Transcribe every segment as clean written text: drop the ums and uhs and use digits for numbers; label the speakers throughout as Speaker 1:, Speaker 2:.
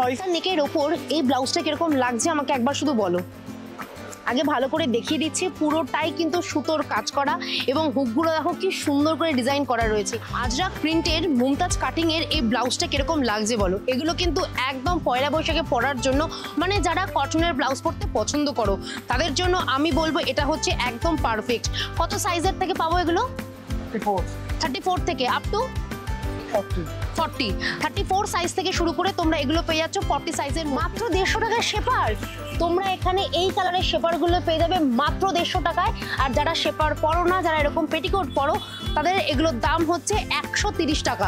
Speaker 1: হলটা নেকের ওপর এই ব্লাউজটা কিরকম লাগছে আমাকে একবার শুধু বলো। আগে ভালো করে দেখিয়ে দিচ্ছি, পুরোটাই কিন্তু সুতোর কাজ করা এবং হুকগুলো দেখো কি সুন্দর করে ডিজাইন করা রয়েছে। আজরাক প্রিন্টের মুমতাজ কাটিং এর এই ব্লাউজটা কিরকম লাগছে বলো। এগুলো কিন্তু একদম পয়লা বৈশাখে পরার জন্য, মানে যারা কটনের ব্লাউজ পরতে পছন্দ করো তাদের জন্য আমি বলবো এটা হচ্ছে একদম পারফেক্ট। কত সাইজের থেকে পাবো এগুলো? 34 থেকে আপ টু 40। 34 সাইজ থেকে শুরু করে তোমরা এগুলো পেয়ে যাচ্ছ 40 সাইজের মাত্র 150 টাকায় শেপার। তোমরা এখানে এই কালারের শেপার গুলো পেয়ে যাবে মাত্র 150 টাকায়। আর যারা শেপার পরো না, যারা এরকম পেটিকোট পরো, তাদের এগুলোর দাম হচ্ছে 130 টাকা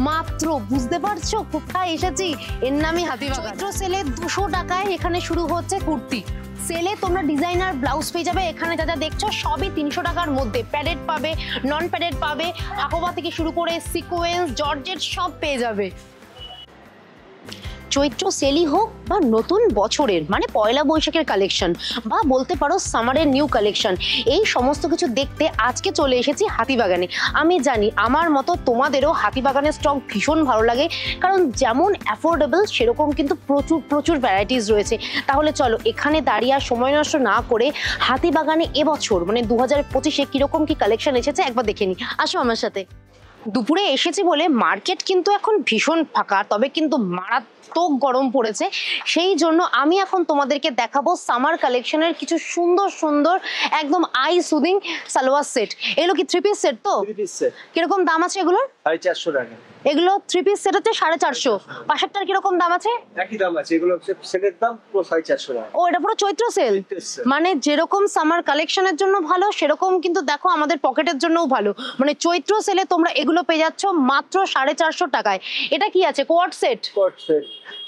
Speaker 1: মাত্র। বুঝতে পারছো কোথায় এসেছি? এর নামই হাতিবাগান। চৈত্র সেলে 200 টাকায় এখানে শুরু হচ্ছে কুর্তি। সেলে তোমরা ডিজাইনার ব্লাউজ পেয়ে যাবে। এখানে যা যা দেখছো সবই 300 টাকার মধ্যে। প্যাডেড পাবে, নন প্যাডেড পাবে, হাকোবা থেকে শুরু করে সিকোয়েন্স, জর্জেট সব পেয়ে যাবে। চৈত্র সেলই হোক বা নতুন বছরের মানে পয়লা বৈশাখের কালেকশন বা বলতে পারো সামারের নিউ কালেকশন, এই সমস্ত কিছু দেখতে আজকে চলে এসেছি হাতিবাগানে। আমি জানি আমার মতো তোমাদেরও হাতিবাগানের স্টক ভীষণ ভালো লাগে, কারণ যেমন অ্যাফোর্ডেবল সেরকম কিন্তু প্রচুর প্রচুর ভ্যারাইটিস রয়েছে। তাহলে চলো এখানে দাঁড়িয়ে আর সময় নষ্ট না করে হাতিবাগানে এবছর মানে 2025-এ কিরকম কি কালেকশন এসেছে একবার দেখে নিই। আসো আমার সাথে। দুপুরে এসেছি বলে মার্কেট কিন্তু এখন ভীষণ ফাঁকা, তবে কিন্তু মারাত্মক গরম পড়েছে। সেই জন্য আমি এখন তোমাদেরকে দেখাবো সামার কালেকশনের কিছু সুন্দর সুন্দর একদম আই সুদিং সালোয়ার সেট। এগুলো কি 3 পিস সেট তো?
Speaker 2: 3 পিস সেট।
Speaker 1: কিরকম দাম আছে এগুলোর?
Speaker 2: 450 টাকা।
Speaker 1: এগুলো 3 পিস সেট হচ্ছে 450। পাশেরটার কিরকম দাম আছে?
Speaker 2: একই দাম আছে। এগুলো হচ্ছে সেটের দাম পুরো 450 টাকা।
Speaker 1: ও, এটা পুরো চৈত্র সেল। মানে যেরকম সামার কালেকশনের জন্য ভালো, সেরকম কিন্তু দেখো আমাদের পকেটের জন্যও ভালো। মানে চৈত্র সেলে তোমরা এগুলো পেয়ে যাচ্ছ মাত্র 450 টাকায়। এটা কি আছে? কোয়ার্ড সেট।
Speaker 2: কোয়ার্ড সেট।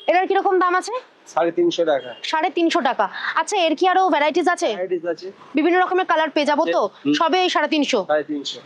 Speaker 1: এটার কিরকম দাম আছে?
Speaker 2: 350 টাকা।
Speaker 1: 350 টাকা। আচ্ছা, এর কি আরো ভ্যারাইটিস আছে?
Speaker 2: ভ্যারাইটিস আছে।
Speaker 1: বিভিন্ন রকমের কালার পেয়ে যাবো তো? সবে 350।
Speaker 2: 350।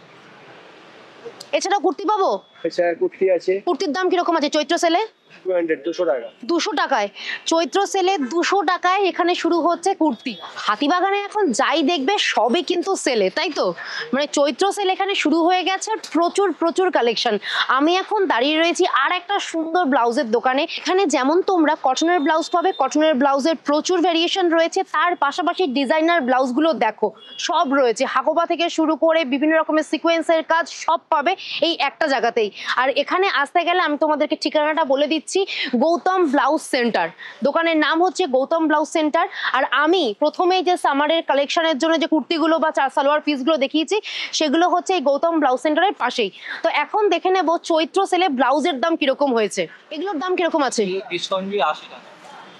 Speaker 1: এছাড়া কুর্তি পাবো?
Speaker 2: এছাড়া কুর্তি আছে।
Speaker 1: কুর্তির দাম কিরকম আছে চৈত্র সেলে?
Speaker 2: 200 টাকা।
Speaker 1: 200 টাকায় চৈত্র সেলে 200 টাকায় এখানে শুরু হচ্ছে কুর্তি। হাতিবাগানে এখন যাই দেখবে সবই কিন্তু সেলে, তাই তো? মানে চৈত্র সেল এখানে শুরু হয়ে গেছে, প্রচুর প্রচুর কালেকশন। আমি এখন দাঁড়িয়ে রয়েছি আর একটা সুন্দর ব্লাউজের দোকানে। এখানে যেমন তোমরা কটনের ব্লাউজ পাবে, কটনের ব্লাউজের প্রচুর ভেরিয়েশন রয়েছে, তার পাশাপাশি ডিজাইনার ব্লাউজগুলো দেখো সব রয়েছে। হাকোবা থেকে শুরু করে বিভিন্ন রকমের সিকোয়েন্সের কাজ সব পাবে এই একটা জায়গাতেই। আর এখানে আসতে গেলে আমি তোমাদেরকে ঠিকানাটা বলে দিচ্ছি, গৌতম ব্লাউজ সেন্টার। দোকানের নাম হচ্ছে গৌতম ব্লাউজ সেন্টার। আর আমি প্রথমেই যে সামারের কালেকশনের জন্য যে কুর্তিগুলো বা সালোয়ার পিসগুলো দেখিয়েছি, সেগুলো হচ্ছে এই গৌতম ব্লাউজ সেন্টারের পাশেই। তো এখন দেখে নেব চৈত্র সেলে ব্লাউজের দাম কিরকম হয়েছে। এগুলোর দাম কিরকম আছে?
Speaker 2: ডিসকাউন্ট দিয়ে 80 টাকা।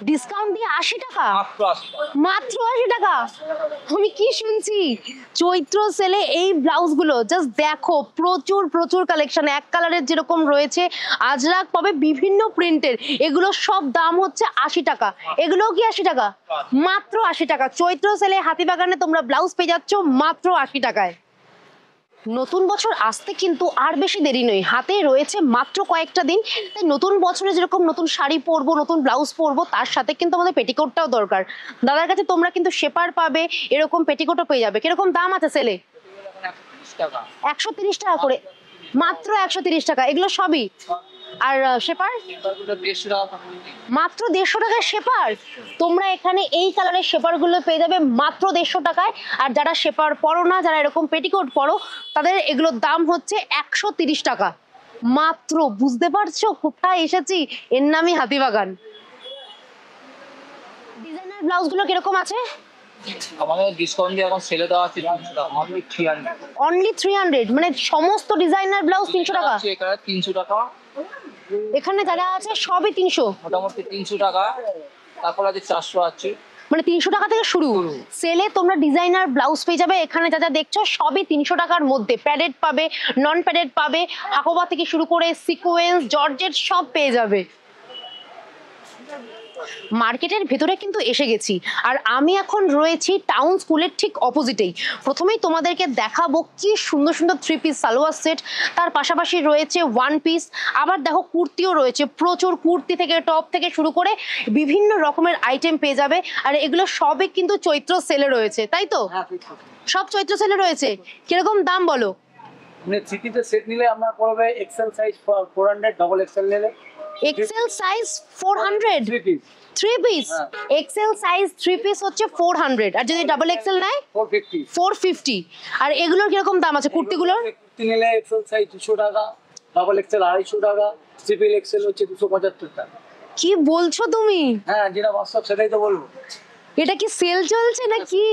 Speaker 1: ডিসকাউন্ট দিয়ে 80 টাকা?
Speaker 2: মাত্র 80 টাকা।
Speaker 1: মাত্র 80 টাকা? আমি কি শুনছি? চৈত্র সেলে এই ব্লাউজগুলো জাস্ট দেখো, প্রচুর প্রচুর কালেকশন। এক কালারের যেরকম রয়েছে, আজরাক পাবে বিভিন্ন প্রিন্টের। এগুলো সব দাম হচ্ছে 80 টাকা। এগুলোও কি 80 টাকা? মাত্র 80 টাকা। চৈত্র সেলে হাতিবাগানে তোমরা ব্লাউজ পেয়ে যাচ্ছ মাত্র 80 টাকায়। নতুন বছর আসতে কিন্তু আর বেশি দেরি নয়, হাতে রয়েছে মাত্র কয়েকটা দিন। তাই নতুন বছরে যেরকম নতুন শাড়ি পরবো, নতুন ব্লাউজ পরবো, তার সাথে কিন্তু আমাদের পেটিকোটটাও দরকার। দাদার কাছে তোমরা কিন্তু শেপার পাবে, এরকম পেটিকোটও পেয়ে যাবে। কিরকম দাম আছে সেলে? 130 টাকা করে। মাত্র 130 টাকা। এগুলো সবই। আর শেপার মাত্র 150 টাকায় শেপার। তোমরা এখানে এই কালারের শেপার গুলো পেয়ে যাবে মাত্র 150 টাকায়। আর যারা শেপার পরো না, যারা এরকম পেটিকোট পরো, তাদের এগুলোর দাম হচ্ছে 130 টাকা মাত্র। বুঝতে পারছো কোথায় এসেছি? এর নামই হাতিবাগান। ডিজাইনার ব্লাউজ গুলো কিরকম আছে?
Speaker 3: আমাদের ডিসকাউন্ট দিয়ে এখন সেলে দেওয়া আছে অনলি 300।
Speaker 1: অনলি 300? মানে সমস্ত ডিজাইনার ব্লাউজ 300 টাকা?
Speaker 3: এখানে 300 টাকা।
Speaker 1: এখানে যারা আছে সবই 300?
Speaker 3: মোটামুটি 300 টাকা। তারপর আছে 400 আছে।
Speaker 1: মানে 300 টাকা থেকে শুরু। সেলে তোমরা ডিজাইনার ব্লাউজ পেয়ে যাবে। এখানে যা যা দেখছো সবই 300 টাকার মধ্যে। প্যাডেড পাবে, নন প্যাডেড পাবে, হাকোবা থেকে শুরু করে সিকোয়েন্স, জর্জেট সব পেয়ে যাবে। মার্কেটের ভেতরে কিন্তু এসে গেছি। আর আমি এখন রয়েছি টাউন স্কুলের ঠিক অপোজিটেই। প্রথমেই তোমাদেরকে দেখাবো কি সুন্দর সুন্দর 3 পিস সালোয়ার সেট, তার পাশাপাশি রয়েছে 1 পিস। আবার দেখো কুর্তিও রয়েছে, প্রচুর কুর্তি থেকে টপ থেকে শুরু করে বিভিন্ন রকমের আইটেম পেয়ে যাবে। আর এগুলো সবই কিন্তু চৈত্র সেলে রয়েছে, তাই তো? সব চৈত্র সেলে রয়েছে। কিরকম দাম বলো?
Speaker 2: মানে 3 পিসের সেট নিলে আমরা পড়বে এক্সেল সাইজ 400, ডাবল এক্সেল নিলে
Speaker 1: এক্সেল সাইজ 400
Speaker 2: 3 পিস
Speaker 1: 3 পিস।
Speaker 2: হ্যাঁ।
Speaker 1: এক্সেল সাইজ 3 পিস হচ্ছে 400, আর যদি ডাবল এক্সেল নেয়
Speaker 2: 450
Speaker 1: 450। আর এগুলোর কিরকম দাম আছে কুর্তিগুলোর?
Speaker 2: কুর্তি নিলে এক্সেল সাইজ 200 টাকা, ডাবল এক্সেল 250 টাকা, ট্রিপল এক্সেল হচ্ছে 275 টাকা।
Speaker 1: কি বলছো তুমি?
Speaker 2: হ্যাঁ, যেটা বাস্তব সেটাই তো বলবো।
Speaker 1: এটা কি সেল চলছে নাকি?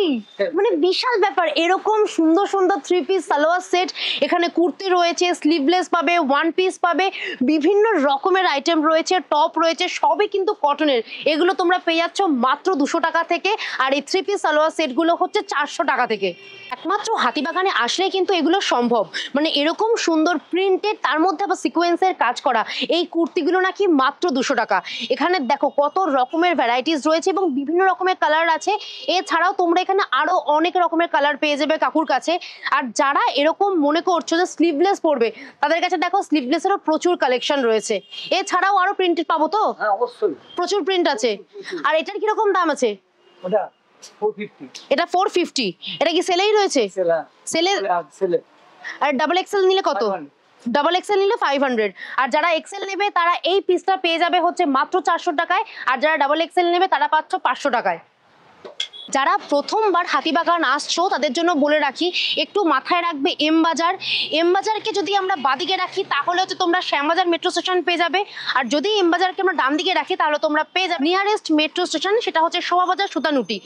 Speaker 1: মানে বিশাল ব্যাপার। এরকম সুন্দর সুন্দর 3 পিস সালোয়ার সেট, এখানে কুর্তি রয়েছে, স্লিভলেস পাবে, ওয়ান পিস পাবে, বিভিন্ন রকমের আইটেম রয়েছে, টপ রয়েছে, সবই কিন্তু কটনের। এগুলো তোমরা পেয়ে যাচ্ছ মাত্র 200 টাকা থেকে, আর এই 3 পিস সালোয়ার সেটগুলো হচ্ছে 400 টাকা থেকে। একমাত্র হাতিবাগানে আসলে কিন্তু এগুলো সম্ভব। মানে এরকম সুন্দর প্রিন্টেড, তার মধ্যে আবার সিকোয়েন্সের কাজ করা এই কুর্তিগুলো নাকি মাত্র 200 টাকা। এখানে দেখো কত রকমের ভ্যারাইটিস রয়েছে এবং বিভিন্ন রকমের কালার আছে। এছাড়াও তোমরা এখানে আরো অনেক রকমের কালার পেয়ে যাবে কাকুর কাছে। আর যারা এরকম মনে করছো যে স্লিভলেস পরবে, তাদের কাছে দেখো স্লিভলেসেরও প্রচুর কালেকশন রয়েছে। এছাড়াও আরো প্রিন্টেড পাবো তো?
Speaker 2: হ্যাঁ, অবশ্যই
Speaker 1: প্রচুর প্রিন্ট আছে। আর এটার কিরকম দাম আছে?
Speaker 2: ওটা 450।
Speaker 1: এটা 450। এটা কি সেলেই রয়েছে? সেলে?
Speaker 2: সেলে।
Speaker 1: আর ডাবল এক্সেল নিলে কত?
Speaker 2: 500
Speaker 1: ডাবল এক্সেল নিলে 500। আর যারা এক্সেল নেবে তারা এই পিসটা পেয়ে যাবে হচ্ছে মাত্র 400 টাকায়, আর যারা ডাবল এক্সেল নেবে তারা পাচ্ছ 500 টাকায়। যারা প্রথমবার হাতিবাগান আসছো তাদের জন্য বলে রাখি, একটু মাথায় রাখবে এম বাজার। এম বাজারকে যদি আমরা বাদিকে রাখি তাহলে হচ্ছে তোমরা শ্যামবাজার মেট্রো স্টেশন পেয়ে যাবে, আর যদি এম বাজারকে আমরা ডান দিকে রাখি তাহলে তোমরা পেয়ে যাবে নিয়ারেস্ট মেট্রো স্টেশন, সেটা হচ্ছে শোভাবাজার সুতানুটি।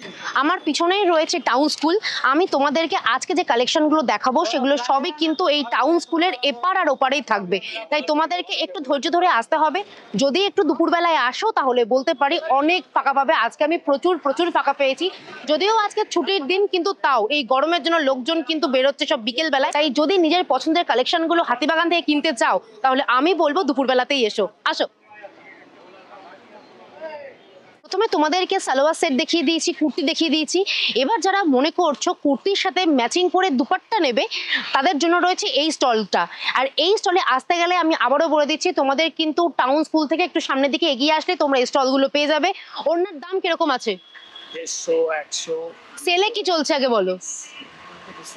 Speaker 1: আমার পিছনেই রয়েছে টাউন স্কুল। আমি তোমাদেরকে আজকে যে কালেকশনগুলো দেখাবো সেগুলো সবই কিন্তু এই টাউন স্কুলের এপার আর ওপারেই থাকবে, তাই তোমাদেরকে একটু ধৈর্য ধরে আসতে হবে। যদি একটু দুপুরবেলায় আসো তাহলে বলতে পারি অনেক ফাঁকা পাবে। আজকে আমি প্রচুর ফাঁকা পেয়েছি, যদিও আজকে ছুটির দিন, কিন্তু তাও এই গরমের জন্য লোকজন কিন্তু বেরোচ্ছে সব বিকেল বেলায়। তাই যদি নিজের পছন্দের কালেকশনগুলো হাতিবাগান থেকে কিনতে চাও তাহলে আমি বলবো দুপুরবেলাতেই আসো। প্রথমে তোমাদেরকে সালোয়ার সেট দেখিয়ে দিয়েছি, কুর্তি দেখিয়ে দিয়েছি। এবার যারা মনে করছো কুর্তির সাথে ম্যাচিং করে দুপাট্টা নেবে তাদের জন্য রয়েছে এই স্টলটা। আর এই স্টলে আসতে গেলে আমি আবারও বলে দিচ্ছি, তোমাদের কিন্তু টাউন স্কুল থেকে একটু সামনের দিকে এগিয়ে আসলে তোমরা এই স্টলগুলো পেয়ে যাবে। ওনার দাম কিরকম আছে?
Speaker 2: 150
Speaker 1: সেলে কি চলছে আগে বলো।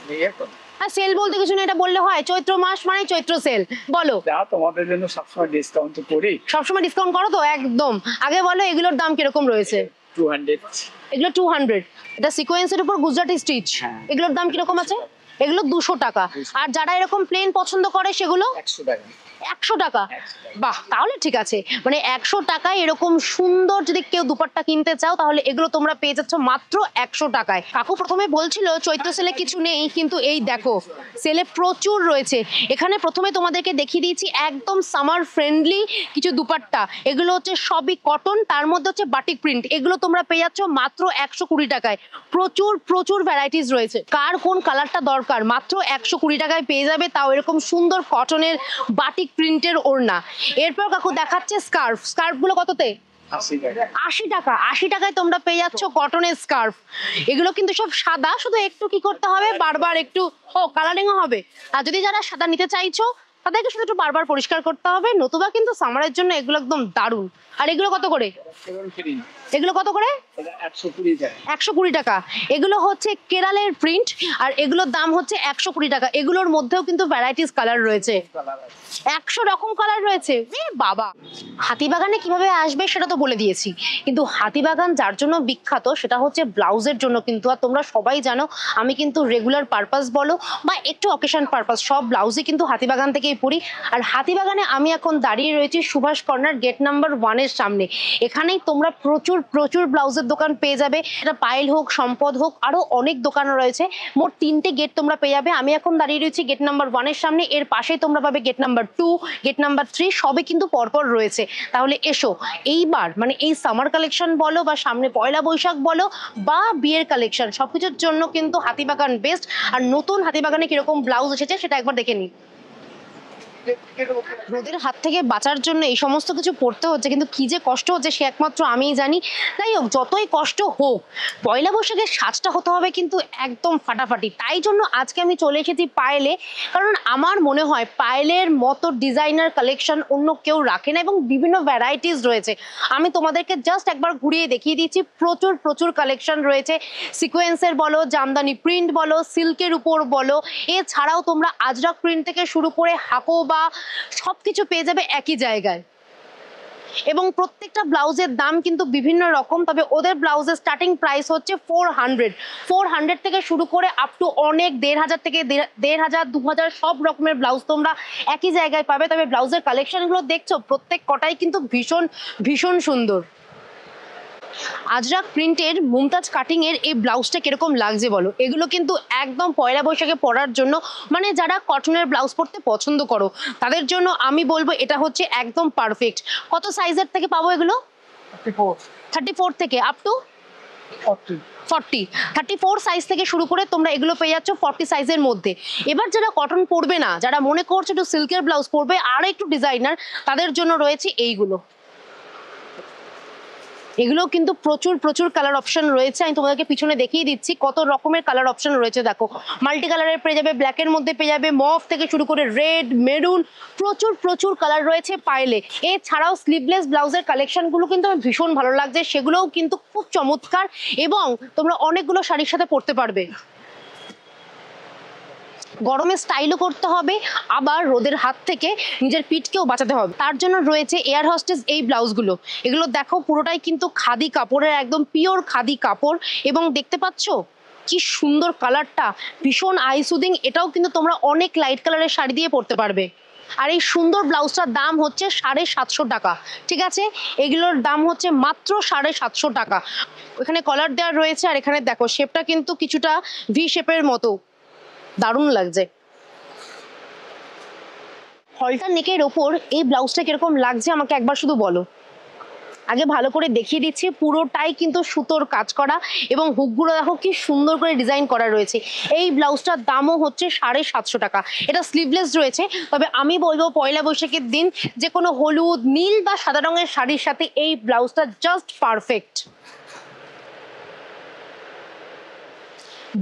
Speaker 2: 100।
Speaker 1: আর সেল বলতে কিছু না, এটা বললে হয়। চৈত্র মাস মানে চৈত্র সেল। বলো,
Speaker 2: যা তোমাদের জন্য সবসময় ডিসকাউন্ট তো করি।
Speaker 1: সবসময় ডিসকাউন্ট করো তো? একদম। আগে বলো এগুলোর দাম কিরকম রয়েছে?
Speaker 2: 200।
Speaker 1: এগুলো 200। এটা সিকোয়েন্সের উপর গুজরাটি স্টিচ।
Speaker 2: হ্যাঁ।
Speaker 1: এগুলোর দাম কিরকম আছে? এগুলো 200 টাকা। আর যারা এরকম প্লেন পছন্দ করে সেগুলো
Speaker 2: 100 টাকা।
Speaker 1: 100 টাকা। বাহ, তাহলে ঠিক আছে। মানে 100 টাকায় এরকম সুন্দর যদি কেউ দুপাট্টা কিনতে চাও তাহলে এগুলো তোমরা পেয়ে যাচ্ছ মাত্র 100 টাকায়। কাকু প্রথমে বলছিল চৈত্র সেলে কিছু নেই, কিন্তু এই দেখো সেলে প্রচুর রয়েছে। এখানে প্রথমে তোমাদেরকে দেখিয়ে দিয়েছি একদম সামার ফ্রেন্ডলি কিছু দুপাট্টা। এগুলো হচ্ছে সবই কটন, তার মধ্যে হচ্ছে বাটিক প্রিন্ট। এগুলো তোমরা পেয়ে যাচ্ছ মাত্র 120 টাকায়। প্রচুর ভ্যারাইটিস রয়েছে। কার কোন কালারটা দরকার মাত্র 120 টাকায় পেয়ে যাবে, তাও এরকম সুন্দর কটনের বাটিক প্রিন্টের ওড়না। এরপর কাকু দেখাচ্ছে স্কার্ফগুলো কততে?
Speaker 2: 80 টাকা।
Speaker 1: 80 টাকা। 80 টাকায় তোমরা পেয়ে যাচ্ছ কটনের স্কার্ফ। এগুলো কিন্তু সব সাদা, শুধু একটু কি করতে হবে, বারবার একটু কালারিংও হবে। আর যদি যারা সাদা নিতে চাইছো তাদেরকে শুধু একটু বারবার পরিষ্কার করতে হবে, নতুবা কিন্তু সামারের জন্য এগুলো একদম দারুণ। আর এগুলো কত করে? এগুলো কত করে?
Speaker 2: 120 টাকা।
Speaker 1: 120 টাকা। এগুলো হচ্ছে কেরালের প্রিন্ট, আর এগুলোর দাম হচ্ছে 120 টাকা। এগুলোর মধ্যেও কিন্তু ভ্যারাইটিস কালার রয়েছে, 100 রকম কালার রয়েছে। বাবা, হাতিবাগানে কিভাবে আসবে সেটা তো বলে দিয়েছি, কিন্তু হাতিবাগান যার জন্য বিখ্যাত সেটা হচ্ছে ব্লাউজের জন্য কিন্তু। আর তোমরা সবাই জানো আমি কিন্তু রেগুলার পারপাস বলো বা একটু অকেশন পারপাস সব ব্লাউজই কিন্তু হাতিবাগান থেকেই পরি। আর হাতিবাগানে আমি এখন দাঁড়িয়ে রয়েছি সুভাষ কর্নার গেট নাম্বার 1 এর সামনে। এখানেই তোমরা প্রচুর ব্লাউজের দোকান পেয়ে যাবে। এটা পায়েল হোক, সম্পদ হোক, আরো অনেক দোকান রয়েছে। মোট 3টে গেট তোমরা পেয়ে যাবে। আমি এখন দাঁড়িয়ে রয়েছি গেট নাম্বার 1 এর সামনে, এর পাশেই তোমরা পাবে গেট নাম্বার 2, গেট নাম্বার 3, সবই কিন্তু পরপর রয়েছে। তাহলে এসো এইবার, মানে এই সামার কালেকশন বলো বা সামনে পয়লা বৈশাখ বলো বা বিয়ের কালেকশন, সবকিছুর জন্য কিন্তু হাতিবাগান বেস্ট। আর নতুন হাতিবাগানে কিরকম ব্লাউজ এসেছে সেটা একবার দেখে নিই। রোদের হাত থেকে বাঁচার জন্য এই সমস্ত কিছু পড়তে হচ্ছে, কিন্তু কি যে কষ্ট হচ্ছে সে একমাত্র আমিই জানি। যাই হোক, যতই কষ্ট হোক, পয়লা বৈশাখের সাজটা হতে হবে কিন্তু একদম ফাটাফাটি। তাই জন্য আজকে আমি চলে এসেছি পায়েলে, কারণ আমার মনে হয় পায়েলের মতো ডিজাইনার কালেকশন অন্য কেউ রাখে না এবং বিভিন্ন ভ্যারাইটিস রয়েছে। আমি তোমাদেরকে জাস্ট একবার ঘুরিয়ে দেখিয়ে দিচ্ছি। প্রচুর কালেকশন রয়েছে, সিকোয়েন্সের বলো, জামদানি প্রিন্ট বলো, সিল্কের উপর বলো, এছাড়াও তোমরা আজরাক প্রিন্ট থেকে শুরু করে হাকো বা সবকিছু পেয়ে যাবে একই জায়গায়। এবং প্রত্যেকটা ব্লাউজের দাম কিন্তু বিভিন্ন রকম, তবে ওদের ব্লাউজের স্টার্টিং প্রাইস হচ্ছে 400 থেকে শুরু করে আপ টু অনেক 1500 থেকে 1500 2000 সব রকমের ব্লাউজ তোমরা একই জায়গায় পাবে। তবে ব্লাউজের কালেকশনগুলো দেখছো প্রত্যেক কটাই কিন্তু ভীষণ ভীষণ সুন্দর। আজরাক প্রিন্টের মুমতাজ কাটিং এর এই ব্লাউজটা কিরকম লাগছে বলো? এগুলো কিন্তু একদম পয়লা বৈশাখে পরার জন্য, মানে যারা কটনের ব্লাউজ পরতে পছন্দ করো তাদের জন্য আমি বলবো এটা হচ্ছে একদম পারফেক্ট। কত সাইজের থেকে পাবো এগুলো? 34 থেকে আপ টু 40। 34 সাইজ থেকে শুরু করে তোমরা এগুলো পেয়ে যাচ্ছ 40 সাইজের মধ্যে। এবার যারা কটন পরবে না, যারা মনে করছো একটু সিল্কের ব্লাউজ পরবে আর একটু ডিজাইনার, তাদের জন্য রয়েছে এইগুলো। এগুলো কিন্তু প্রচুর প্রচুর কালার অপশন রয়েছে। আমি তোমাদেরকে পিছনে দেখিয়ে দিচ্ছি কত রকমের কালার অপশন রয়েছে। দেখো মাল্টি কালারের পেয়ে যাবে, ব্ল্যাকের মধ্যে পেয়ে যাবে, মভ থেকে শুরু করে রেড, মেরুন, প্রচুর প্রচুর কালার রয়েছে পাইলে। এছাড়াও স্লিভলেস ব্লাউজের কালেকশনগুলো কিন্তু আমার ভীষণ ভালো লাগছে, সেগুলোও কিন্তু খুব চমৎকার এবং তোমরা অনেকগুলো শাড়ির সাথে পরতে পারবে। গরমে স্টাইলও করতে হবে, আবার রোদের হাত থেকে নিজের পিঠকেও বাঁচাতে হবে, তার জন্য রয়েছে এয়ার হোস্টেস এই ব্লাউজগুলো। এগুলো দেখো পুরোটাই কিন্তু খাদি কাপড়ের, একদম পিওর খাদি কাপড় এবং দেখতে পাচ্ছ কি সুন্দর কালারটা, ভীষণ আই সুদিং। এটাও কিন্তু তোমরা অনেক লাইট কালারের শাড়ি দিয়ে পরতে পারবে। আর এই সুন্দর ব্লাউজটার দাম হচ্ছে 750 টাকা। ঠিক আছে, এগুলোর দাম হচ্ছে মাত্র 750 টাকা। এখানে কলার দেওয়া রয়েছে আর এখানে দেখো শেপটা কিন্তু কিছুটা ভি শেপের মতো, দারুণ লাগছে। হলটা নেকের ওপর এই ব্লাউজটা কিরকম লাগছে আমাকে একবার শুধু বলো। আগে ভালো করে দেখিয়ে দিচ্ছি, পুরোটাই কিন্তু সুতোর কাজ করা এবং হুকগুলো দেখো কি সুন্দর করে ডিজাইন করা রয়েছে। এই ব্লাউজটার দামও হচ্ছে 750 টাকা। এটা স্লিভলেস রয়েছে, তবে আমি বলবো পয়লা বৈশাখের দিন যে কোনো হলুদ, নীল বা সাদা রঙের শাড়ির সাথে এই ব্লাউজটা জাস্ট পারফেক্ট।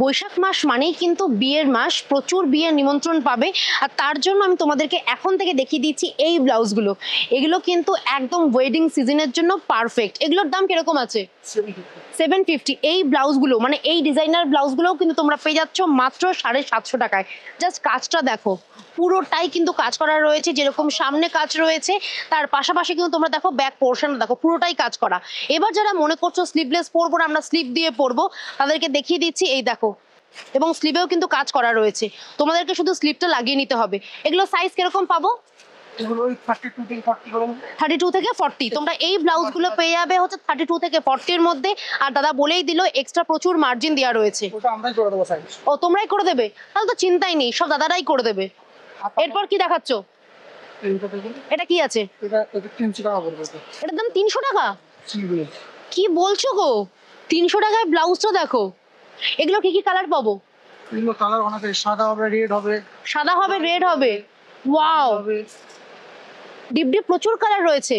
Speaker 1: বৈশাখ মাস মানেই কিন্তু বিয়ের মাস, প্রচুর বিয়ের নিমন্ত্রণ পাবে। আর তার জন্য আমি তোমাদেরকে এখন থেকে দেখিয়ে দিচ্ছি এই ব্লাউজগুলো। এগুলো কিন্তু একদম ওয়েডিং সিজনের জন্য পারফেক্ট। এগুলোর দাম কিরকম আছে? 750। এই ব্লাউজগুলো মানে এই ডিজাইনার ব্লাউজগুলোও কিন্তু তোমরা পেয়ে যাচ্ছ মাত্র 750 টাকায়। জাস্ট কাজটা দেখো, পুরোটাই কিন্তু কাজ করা রয়েছে। যেরকম সামনে কাজ রয়েছে তার পাশাপাশি কিন্তু তোমরা দেখো ব্যাক পোর্শন দেখো, পুরোটাই কাজ করা। এবার যারা মনে করছো স্লিভলেস পরবো না, আমরা স্লিভ দিয়ে পরবো, তাদেরকে দেখিয়ে দিচ্ছি এই দেখো, এবং স্লিভেও কিন্তু কাজ করা রয়েছে। তোমাদেরকে শুধু স্লিভটা লাগিয়ে নিতে হবে। এগুলো সাইজ কিরকম পাবো? 32 থেকে 40। তোমরা এই ব্লাউজগুলো পেয়ে যাবে হচ্ছে 32 থেকে 40 এর মধ্যে। আর দাদা বলেই দিল এক্সট্রা প্রচুর মার্জিন দেওয়া রয়েছে। ও তোমরাই করে দেবে? তাহলে তো চিন্তাই নেই, সব দাদারাই করে দেবে। এরপর কি দেখাচ্ছ? এটা কি আছে? এটার দাম 300 টাকা? কি বলছো গো, 300 টাকায় ব্লাউজটা দেখো। এগুলো কি কি কালার পাবো?
Speaker 2: এগুলো কালার অনেক, সাদা হবে, রেড হবে,
Speaker 1: সাদা হবে, রেড হবে। ওয়াও, ডিপ ডিপ প্রচুর কালার রয়েছে।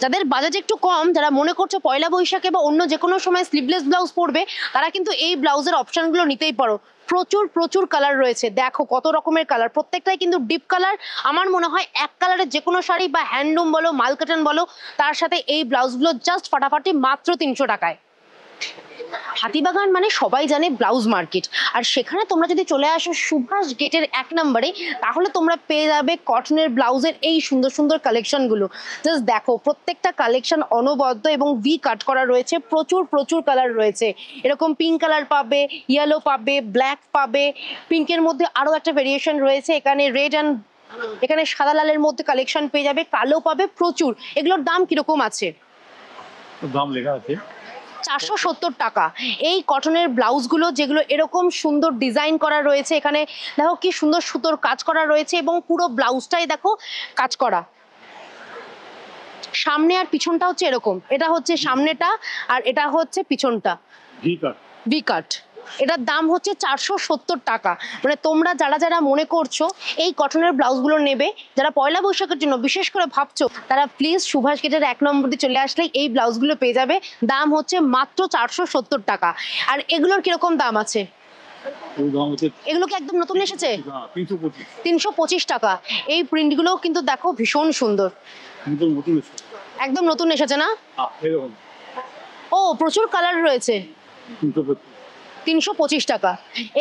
Speaker 1: যাদের বাজেট একটু কম, যারা মনে করছো পয়লা বৈশাখে বা অন্য যে কোনো সময় স্লিভলেস ব্লাউজ পরবে, তারা কিন্তু এই ব্লাউজের অপশনগুলো নিতেই পারো। প্রচুর প্রচুর কালার রয়েছে, দেখো কত রকমের কালার, প্রত্যেকটাই কিন্তু ডিপ কালার। আমার মনে হয় এক কালারের যে কোনো শাড়ি বা হ্যান্ডলুম বলো, মাল কাটান বলো, তার সাথে এই ব্লাউজগুলো জাস্ট ফাটাফাটি মাত্র 300 টাকায়। হাতিবাগান মানে সবাই জানে ব্লাউজ মার্কেট, আর সেখানে তোমরা যদি চলে আসো সুভাষ গেটের 1 নম্বরে, তাহলে তোমরা পেয়ে যাবে কটনের ব্লাউজের এই সুন্দর সুন্দর কালেকশনগুলো। জাস্ট দেখো প্রত্যেকটা কালেকশন অনবদ্য এবং ভি কাট করা রয়েছে। প্রচুর প্রচুর কালার রয়েছে, এরকম পিঙ্ক কালার পাবে, ইয়েলো পাবে, ব্ল্যাক পাবে, পিঙ্কের মধ্যে আরো একটা ভেরিয়েশন রয়েছে, এখানে রেড অ্যান্ড এখানে সাদা লালের মধ্যে কালেকশন পেয়ে যাবে, কালো পাবে প্রচুর। এগুলোর দাম কিরকম আছে?
Speaker 2: দাম লেখা আছে
Speaker 1: 470 টাকা। এই কটনের ব্লাউজগুলো যেগুলো এরকম সুন্দর ডিজাইন করা রয়েছে, এখানে দেখো কি সুন্দর সুতোর কাজ করা রয়েছে এবং পুরো ব্লাউজটাই দেখো কাজ করা। সামনে আর পিছনটা হচ্ছে এরকম, এটা হচ্ছে সামনেটা আর এটা হচ্ছে পিছনটা ভি কাট। এটার দাম হচ্ছে 470 টাকা। মানে তোমরা যারা যারা মনে করছো এই কটনের ব্লাউজগুলো নেবে, যারা পয়লা বৈশাখের জন্য বিশেষ করে ভাবছো, তারা প্লিজ সুভাষ গেটের 1 নম্বরে চলে আসলেই এই ব্লাউজগুলো পেয়ে যাবে। দাম হচ্ছে মাত্র 470 টাকা। আর এগুলোর কিরকম দাম আছে? এগুলো কি একদম নতুন এসেছে? 325 টাকা। এই প্রিন্টগুলোও কিন্তু দেখো ভীষণ সুন্দর, একদম নতুন এসেছে না? ও প্রচুর কালার রয়েছে। 325 টাকা।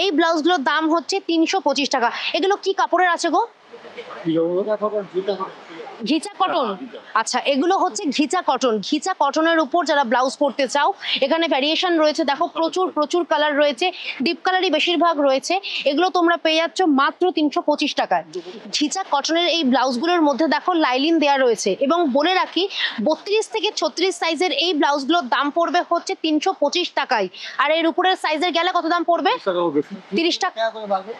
Speaker 1: এই ব্লাউজগুলোর দাম হচ্ছে 325 টাকা। এগুলো কি কাপড়ের আছে গো? ঘিচা কটন, আচ্ছা এগুলো হচ্ছে ঘিচা কটন। ঘিচা কটনের উপর যারা ব্লাউজ পরতে চাও, এখানে ভ্যারিয়েশন রয়েছে, দেখো প্রচুর প্রচুর কালার রয়েছে, ডিপ কালারই বেশিরভাগ রয়েছে। এগুলো তোমরা পেয়ে যাচ্ছ মাত্র 325 টাকায়। ঘিচা কটনের এই ব্লাউজগুলোর মধ্যে দেখো লাইলিন দেওয়া রয়েছে, এবং বলে রাখি 32 থেকে 36 সাইজের এই ব্লাউজগুলোর দাম পড়বে হচ্ছে 325 টাকায়। আর এর উপরের সাইজের গেলে কত দাম পড়বে? 30 টাকা,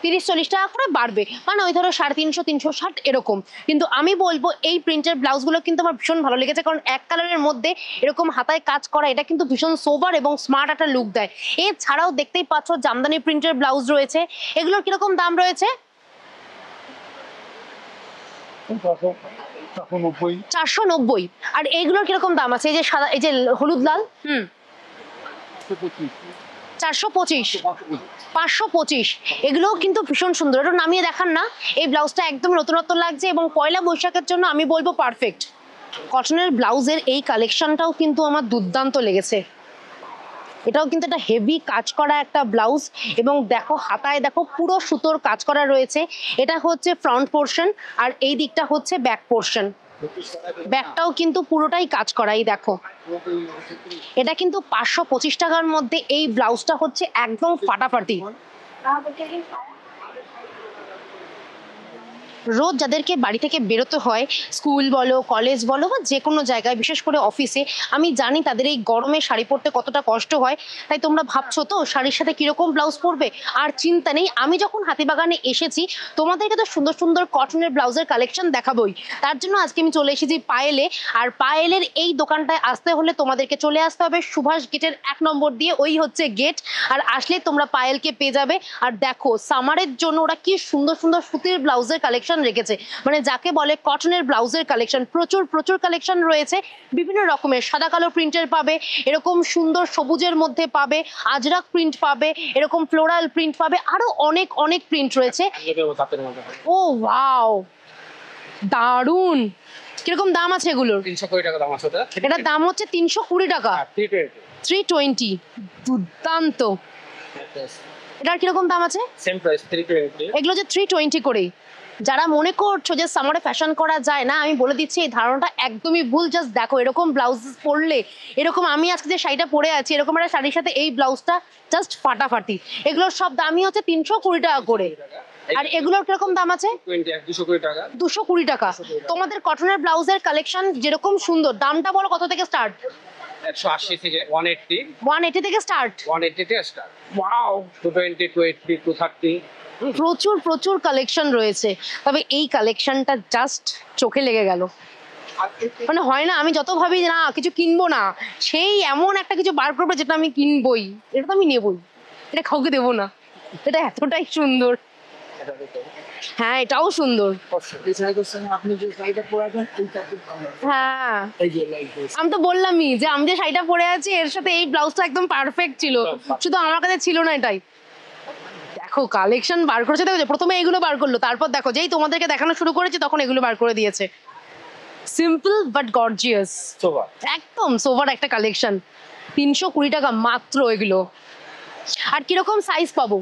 Speaker 1: 30-40 টাকা করে বাড়বে, মানে ওই ধরো 350, 360 এরকম। কিন্তু আমি বলবো এই প্রিন্টের ব্লাউজগুলো কিন্তু আমার ভীষণ ভালো লেগেছে, কারণ এক কালারের মধ্যে এরকম হাতায় কাজ করা, এটা কিন্তু ভীষণ সোবার এবং স্মার্ট একটা লুক দেয়। এছাড়াও দেখতেই পাচ্ছ জামদানি প্রিন্টের ব্লাউজ রয়েছে, এগুলোর কিরকম দাম রয়েছে? 490। আর এইগুলোর কিরকম দাম আছে? এই যে সাদা, এই যে হলুদ লাল, 425, 525। এগুলোও কিন্তু ভীষণ সুন্দর। এটা নামিয়ে দেখান না, এই ব্লাউজটা একদম নতুনত্ব লাগছে এবং পয়লা বৈশাখের জন্য আমি বলবো পারফেক্ট। কটনের ব্লাউজের এই কালেকশনটাও কিন্তু আমার দুর্দান্ত লেগেছে। এটাও কিন্তু একটা হেভি কাজ করা একটা ব্লাউজ, এবং দেখো হাতায় দেখো পুরো সুতোর কাজ করা রয়েছে। এটা হচ্ছে ফ্রন্ট পোর্শন, আর এই দিকটা হচ্ছে ব্যাক পোর্শন। ব্যাকটাও কিন্তু পুরোটাই কাজ করা, এই দেখো। এটা কিন্তু 525 টাকার মধ্যে এই ব্লাউজটা হচ্ছে একদম ফাটাফাটি। রোজ যাদেরকে বাড়ি থেকে বেরোতে হয়, স্কুল বলো, কলেজ বলো, বা যে কোনো জায়গায়, বিশেষ করে অফিসে, আমি জানি তাদের এই গরমে শাড়ি পরতে কতটা কষ্ট হয়। তাই তোমরা ভাবছো তো শাড়ির সাথে কিরকম ব্লাউজ পরবে, আর চিন্তা নেই, আমি যখন হাতিবাগানে এসেছি তোমাদেরকে তো সুন্দর সুন্দর কটনের ব্লাউজের কালেকশন দেখাবোই। তার জন্য আজকে আমি চলে এসেছি পায়েলে। আর পায়েলের এই দোকানটায় আসতে হলে তোমাদেরকে চলে আসতে হবে সুভাষ গেটের 1 নম্বর দিয়ে, ওই হচ্ছে গেট। আর আসলে তোমরা পায়েলকে পেয়ে যাবে। আর দেখো সামারের জন্য ওরা কি সুন্দর সুন্দর সুতির ব্লাউজের কালেকশন রেখেছে, মানে যাকে বলে কটনের ব্লাউজের কালেকশন। প্রচুর প্রচুর কালেকশন রয়েছে, বিভিন্ন রকমের সাদা কালো প্রিন্টের পাবে, এরকম সুন্দর সবুজের মধ্যে পাবে, আজরাক প্রিন্ট পাবে, এরকম ফ্লোরাল প্রিন্ট পাবে, আরো অনেক অনেক প্রিন্ট রয়েছে। ও ওয়াও, দারুন। কিরকম দাম আছে এগুলোর?
Speaker 3: 320 টাকা দাম আছে।
Speaker 1: এটার দাম হচ্ছে 320 টাকা, 320। দুর্দান্ত। এটার কিরকম দাম আছে?
Speaker 3: Same price 320।
Speaker 1: এগুলো যে 320 করেই। যারা মনে করছো যে সামারে ফ্যাশন করা যায় না, আমি বলে দিচ্ছি এই ধারণাটা একদমই ভুল। জাস্ট দেখো এরকম ব্লাউজ পরলে, এরকম আমি আজকে যে শাড়িটা পরে আছি, এরকম একটা শাড়ির সাথে এই ব্লাউজটা জাস্ট ফাটাফাটি। এগুলোর সব দামই হচ্ছে 320 টাকা করে। আর এগুলোর কিরকম দাম আছে?
Speaker 3: 220 টাকা।
Speaker 1: 220 টাকা। তোমাদের কটনের ব্লাউজের কালেকশন যেরকম সুন্দর, দামটা বলো কত থেকে স্টার্ট?
Speaker 3: 180 থেকে 180।
Speaker 1: 180 থেকে স্টার্ট।
Speaker 3: 180 থেকে স্টার্ট।
Speaker 1: ওয়াও,
Speaker 3: 220, 280, 230।
Speaker 1: প্রচুর প্রচুর কালেকশন রয়েছে। তবে এই কালেকশনটা জাস্ট চোখে লেগে গেল। মানে হয় না, আমি যত ভাবি না কিছু কিনবো না, সেই এমন একটা কিছু বার করবে যেটা আমি কিনবই, এটা তো আমি নেবই, এটা কাউকে দেবো না। এটা এতটাই সুন্দর। হ্যাঁ এটাও সুন্দর।
Speaker 2: আপনি যে শাড়িটা পরে আছেন
Speaker 1: হ্যাঁ
Speaker 2: এই যে
Speaker 1: আমি তো বললামই যে আমি যে শাড়িটা পরে আছি এর সাথে এই ব্লাউজটা একদম পারফেক্ট ছিল, শুধু আমার কাছে ছিল না এটাই। দেখো কালেকশন বার করেছে, দেখো প্রথমে এগুলো বার করলো, তারপর দেখো যেই তোমাদেরকে দেখানো শুরু করেছে তখন এগুলো বার করে দিয়েছে। সিম্পল বাট গর্জিয়াস,
Speaker 3: সোবার।
Speaker 1: একদম সোভার একটা কালেকশন। 320 টাকা মাত্র এগুলো। আর কিরকম সাইজ পাবো?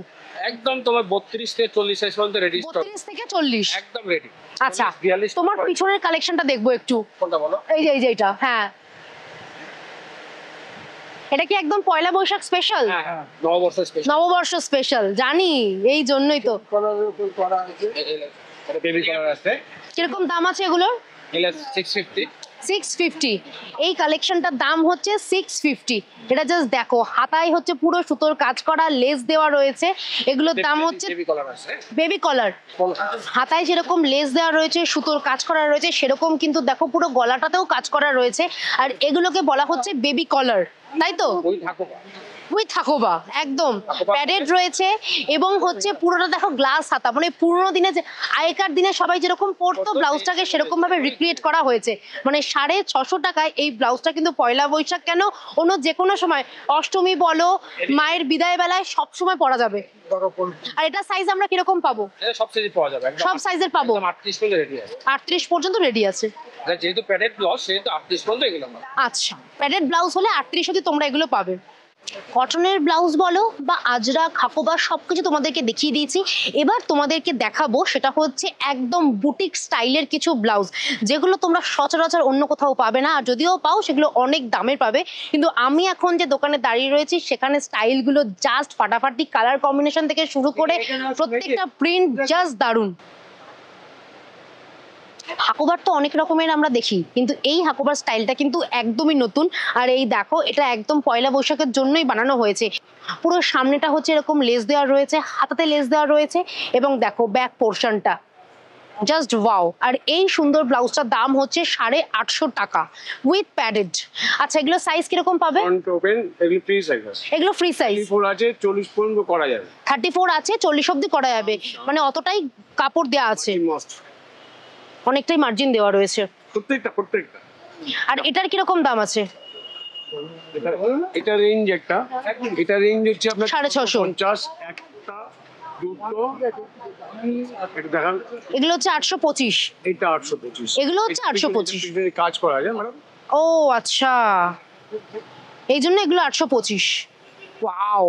Speaker 3: একদম তোমার 32 থেকে 40 সাইজ পর্যন্ত রেডি স্টক।
Speaker 1: 32 থেকে 40
Speaker 3: একদম রেডি।
Speaker 1: আচ্ছা
Speaker 3: 42
Speaker 1: তোমার পিছনের কালেকশনটা দেখবো একটু।
Speaker 3: কোনটা বলো?
Speaker 1: এই যে এটা, হ্যাঁ এটা কি একদম পয়লা বৈশাখ স্পেশাল?
Speaker 3: হ্যাঁ হ্যাঁ, নববর্ষ স্পেশাল।
Speaker 1: নববর্ষ স্পেশাল, জানি, এই জন্যই তো।
Speaker 2: কলারের উপর করা আছে।
Speaker 3: এটা বেবি কালার আছে।
Speaker 1: কিরকম দাম আছে এগুলোর?
Speaker 3: এগুলো 650।
Speaker 1: 650। এই কালেকশনটার দাম হচ্ছে 650। এটা জাস্ট দেখো হাতায় হচ্ছে পুরো সুতোর কাজ করা, লেস দেওয়া রয়েছে। এগুলোর দাম হচ্ছে
Speaker 3: বেবি কালার আছে।
Speaker 1: বেবি কলার। হাতায় যেরকম লেস দেওয়া রয়েছে, সুতোর কাজ করা রয়েছে, সেরকম কিন্তু দেখো পুরো গলাটাতেও কাজ করা রয়েছে। আর এগুলোকে বলা হচ্ছে বেবি কলার, তাই তো?
Speaker 3: ওই থাকো
Speaker 1: উইথ থাকোবা, একদম প্যাডেড রয়েছে। এবং হচ্ছে পুরোটা দেখো গ্লাস হাতা, মানে পুরোনো দিনে যে আগেকার দিনে সবাই যেরকম পরতো ব্লাউজটাকে সেরকম ভাবে রিক্রিয়েট করা হয়েছে। মানে 650 টাকায় এই ব্লাউজটা কিন্তু পয়লা বৈশাখ কেন, অন্য যে কোনো সময়, অষ্টমী বলো, মায়ের বিদায় বেলায় সব সময় পরা যাবে। আর এটা সাইজ আমরা কিরকম পাবো?
Speaker 3: এটা সব সাইজে পাওয়া যাবে।
Speaker 1: সব সাইজের পাবো।
Speaker 3: 38 পর্যন্ত রেডি আছে।
Speaker 1: 38 পর্যন্ত রেডি আছে।
Speaker 3: এটা যেহেতু প্যাডেড ব্লাউজ সেহেতু 38 পর্যন্ত এগুলো পাবে।
Speaker 1: আচ্ছা প্যাডেড ব্লাউজ হলে 38 অবধি তোমরা এগুলো পাবে। কটনের ব্লাউজ বলো বা আজরা খাকোবা সবকিছু তোমাদেরকে দেখিয়ে দিয়েছি। এবার তোমাদেরকে দেখাবো সেটা হচ্ছে একদম বুটিক স্টাইলের কিছু ব্লাউজ, যেগুলো তোমরা সচরাচর অন্য কোথাও পাবে না, আর যদিও পাও সেগুলো অনেক দামের পাবে। কিন্তু আমি এখন যে দোকানে দাঁড়িয়ে রয়েছি সেখানে স্টাইলগুলো জাস্ট ফাটাফাটি, কালার কম্বিনেশন থেকে শুরু করে প্রত্যেকটা প্রিন্ট জাস্ট দারুণ। হাকোবার তো অনেক রকমের আমরা দেখি, কিন্তু এই হাকোবার স্টাইলটা কিন্তু একদমই নতুন। আর এই দেখো, এটা একদম পয়লা বৈশাখের জন্যই বানানো হয়েছে। পুরো সামনেটা হচ্ছে এরকম লেস দেওয়া রয়েছে, হাতাতে লেস দেওয়া রয়েছে, এবং দেখো ব্যাক পোর্শনটা জাস্ট ওয়াও। আর এই সুন্দর ব্লাউজটার দাম হচ্ছে 850 টাকা উইথ প্যাডেড। আচ্ছা, এগুলো সাইজ কিরকম পাবে?
Speaker 4: ফ্রন্ট ওপেন, এগুলো ফ্রি সাইজ আছে।
Speaker 1: এগুলো ফ্রি সাইজ
Speaker 4: 34 আছে, 40 পর্যন্ত করা যাবে।
Speaker 1: 34 আছে, 40 অব্দি করা যাবে, মানে অতটাই কাপড় দেওয়া আছে,
Speaker 4: মস্ত
Speaker 1: অনেকটাই মার্জিন দেওয়া রয়েছে।
Speaker 4: প্রত্যেকটা।
Speaker 1: আর এটার কিরকম দাম আছে?
Speaker 4: এটা রেঞ্জ একটা, এটা রেঞ্জ হচ্ছে আপনার
Speaker 1: 650।
Speaker 4: 50, একটা দুটো, এটা দেখান।
Speaker 1: এগুলো হচ্ছে 825,
Speaker 4: এটা 825,
Speaker 1: এগুলো হচ্ছে 825।
Speaker 4: পিছনে কাজ করা যায় ম্যাডাম।
Speaker 1: ও আচ্ছা, এই জন্য এগুলো 825। Wow,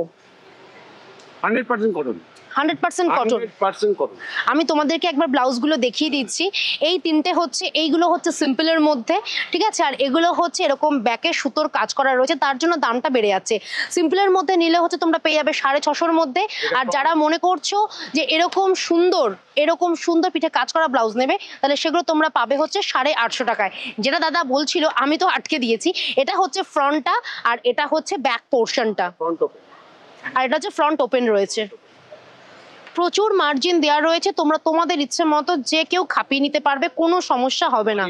Speaker 4: 100% cotton.
Speaker 1: 100% কটন।
Speaker 4: 100% কটন।
Speaker 1: আমি তোমাদেরকে একবার ব্লাউজগুলো দেখিয়ে দিচ্ছি। এই তিনটে হচ্ছে, এইগুলো হচ্ছে সিম্পলের মধ্যে, ঠিক আছে? আর এগুলো হচ্ছে এরকম ব্যাকে সুতোর কাজ করা রয়েছে, তার জন্য দামটা বেড়ে যাচ্ছে। সিম্পলের মধ্যে নিলে হচ্ছে তোমরা পেয়ে যাবে 650-র মধ্যে। আর যারা মনে করছো যে এরকম সুন্দর পিঠে কাজ করা ব্লাউজ নেবে, তাহলে সেগুলো তোমরা পাবে হচ্ছে 850 টাকায়। যেটা দাদা বলছিল আমি তো আটকে দিয়েছি, এটা হচ্ছে ফ্রন্টটা, আর এটা হচ্ছে ব্যাক পোর্শনটা,
Speaker 4: ফ্রন্ট ওপেন,
Speaker 1: আর এটা হচ্ছে ফ্রন্ট ওপেন রয়েছে। প্রচুর মার্জিন দেওয়া রয়েছে, তোমরা তোমাদের ইচ্ছে মতো যে কেউ খাপিয়ে নিতে পারবে, কোনো সমস্যা হবে না।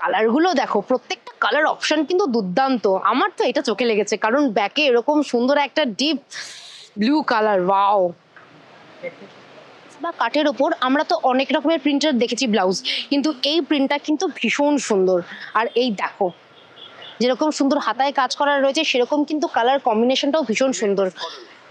Speaker 1: কালারগুলো দেখো, প্রত্যেকটা কালার অপশন কিন্তু দুর্দান্ত। আমার তো এটা চোখে লেগেছে, কারণ ব্যাকে এরকম সুন্দর একটা ডিপ ব্লু কালার, ওয়াও। বা কাঠের ওপর আমরা তো অনেক রকমের প্রিন্টার দেখেছি ব্লাউজ, কিন্তু এই প্রিন্টটা কিন্তু ভীষণ সুন্দর। আর এই দেখো, যেরকম সুন্দর হাতায় কাজ করা রয়েছে, সেরকম কিন্তু কালার কম্বিনেশনটাও ভীষণ সুন্দর।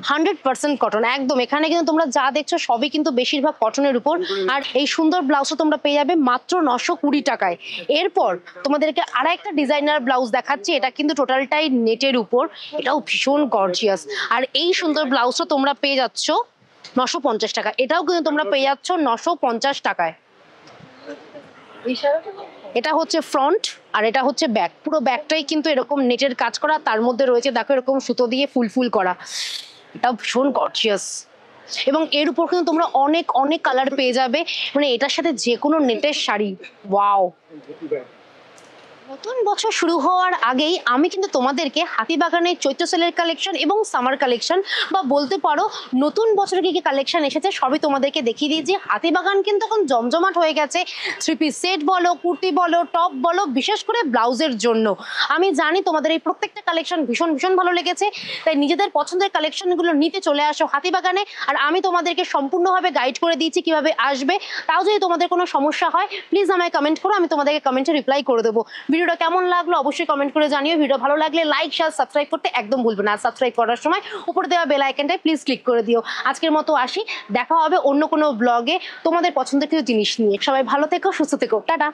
Speaker 1: 100% কটন একদম। এখানে কিন্তু তোমরা যা দেখছো সবই কিন্তু বেশিরভাগ কটনের উপর। আর এই সুন্দর ব্লাউজটা তোমরা পেয়ে যাবে মাত্র 920 টাকায়। এরপর তোমাদেরকে আরেকটা ডিজাইনার ব্লাউজ দেখাচ্ছি, এটা কিন্তু টোটালটাই নেটের উপর, এটাও ভীষণ গর্জিয়াস। আর এই সুন্দর ব্লাউজটা তোমরা পেয়ে যাচ্ছ 950 টাকা, এটাও কিন্তু তোমরা পেয়ে যাচ্ছ 950 টাকায়। এটা হচ্ছে ফ্রন্ট, আর এটা হচ্ছে ব্যাক। পুরো ব্যাকটাই কিন্তু এরকম নেটের কাজ করা, তার মধ্যে রয়েছে দেখো এরকম সুতো দিয়ে ফুল করা, এটা ভীষণ গর্জিয়াস। এবং এর উপর কিন্তু তোমরা অনেক কালার পেয়ে যাবে, মানে এটার সাথে যে কোনো নেটের শাড়ি, ওয়াও। নতুন বছর শুরু হওয়ার আগেই আমি কিন্তু তোমাদেরকে হাতিবাগানের চৈত্র সেলের কালেকশন এবং সামার কালেকশন, বা বলতে পারো নতুন বছরে কি কি কালেকশন এসেছে সবই তোমাদেরকে দেখিয়ে দিয়েছি। হাতিবাগান কিন্তু এখন জমজমাট হয়ে গেছে, 3 পিস সেট বলো, কুর্তি বলো, টপ বলো, বিশেষ করে ব্লাউজের জন্য। আমি জানি তোমাদের এই প্রত্যেকটা কালেকশন ভীষণ ভালো লেগেছে, তাই নিজেদের পছন্দের কালেকশনগুলো নিতে চলে আসো হাতিবাগানে। আর আমি তোমাদেরকে সম্পূর্ণভাবে গাইড করে দিয়েছি কিভাবে আসবে। তাও যদি তোমাদের কোনো সমস্যা হয় প্লিজ আমায় কমেন্ট করো, আমি তোমাদেরকে কমেন্টে রিপ্লাই করে দেবো। ভিডিওটা কেমন লাগলো অবশ্যই কমেন্ট করে জানিও। ভিডিও ভালো লাগলে লাইক, শেয়ার, সাবস্ক্রাইব করতে একদম ভুলবে না। সাবস্ক্রাইব করার সময় উপরে দেওয়া বেল আইকনটায় প্লিজ ক্লিক করে দিও। আজকের মতো আসি, দেখা হবে অন্য কোনো ব্লগে তোমাদের পছন্দের কিছু জিনিস নিয়ে। সবাই ভালো থেকো, সুস্থ থেকো, টাটা।